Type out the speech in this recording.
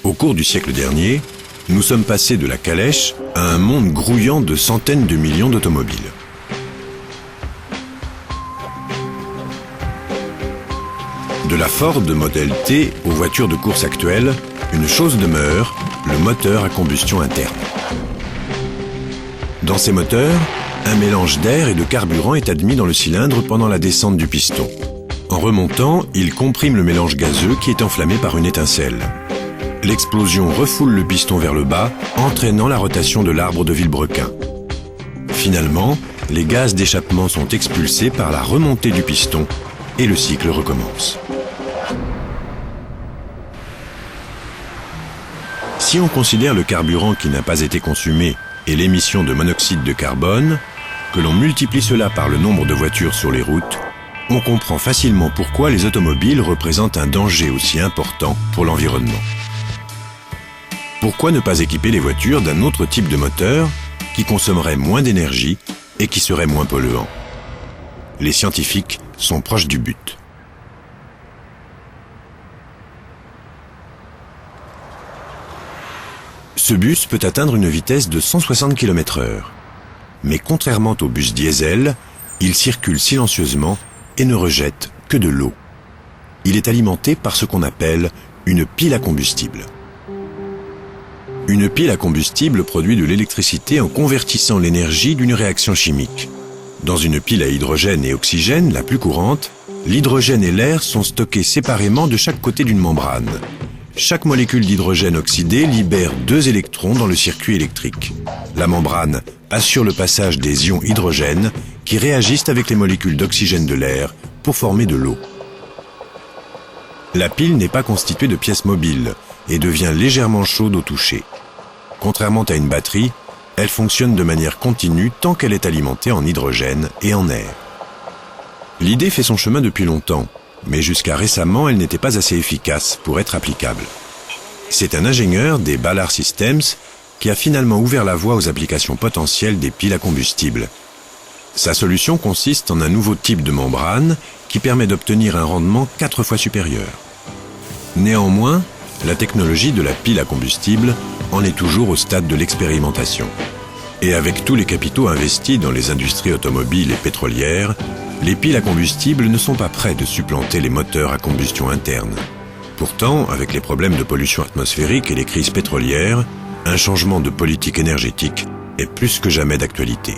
Au cours du siècle dernier, nous sommes passés de la calèche à un monde grouillant de centaines de millions d'automobiles. De la Ford Model T aux voitures de course actuelles, une chose demeure, le moteur à combustion interne. Dans ces moteurs, un mélange d'air et de carburant est admis dans le cylindre pendant la descente du piston. En remontant, il comprime le mélange gazeux qui est enflammé par une étincelle. L'explosion refoule le piston vers le bas, entraînant la rotation de l'arbre de Vilebrequin. Finalement, les gaz d'échappement sont expulsés par la remontée du piston et le cycle recommence. Si on considère le carburant qui n'a pas été consumé et l'émission de monoxyde de carbone, que l'on multiplie cela par le nombre de voitures sur les routes, on comprend facilement pourquoi les automobiles représentent un danger aussi important pour l'environnement. Pourquoi ne pas équiper les voitures d'un autre type de moteur qui consommerait moins d'énergie et qui serait moins polluant? Les scientifiques sont proches du but. Ce bus peut atteindre une vitesse de 160 km/h. Mais contrairement au bus diesel, il circule silencieusement et ne rejette que de l'eau. Il est alimenté par ce qu'on appelle une pile à combustible. Une pile à combustible produit de l'électricité en convertissant l'énergie d'une réaction chimique. Dans une pile à hydrogène et oxygène, la plus courante, l'hydrogène et l'air sont stockés séparément de chaque côté d'une membrane. Chaque molécule d'hydrogène oxydé libère 2 électrons dans le circuit électrique. La membrane assure le passage des ions hydrogène qui réagissent avec les molécules d'oxygène de l'air pour former de l'eau. La pile n'est pas constituée de pièces mobiles et devient légèrement chaude au toucher. Contrairement à une batterie, elle fonctionne de manière continue tant qu'elle est alimentée en hydrogène et en air. L'idée fait son chemin depuis longtemps, mais jusqu'à récemment, elle n'était pas assez efficace pour être applicable. C'est un ingénieur des Ballard Systems qui a finalement ouvert la voie aux applications potentielles des piles à combustible. Sa solution consiste en un nouveau type de membrane qui permet d'obtenir un rendement 4 fois supérieur. Néanmoins, la technologie de la pile à combustible en est toujours au stade de l'expérimentation. Et avec tous les capitaux investis dans les industries automobiles et pétrolières, les piles à combustible ne sont pas prêts de supplanter les moteurs à combustion interne. Pourtant, avec les problèmes de pollution atmosphérique et les crises pétrolières, un changement de politique énergétique est plus que jamais d'actualité.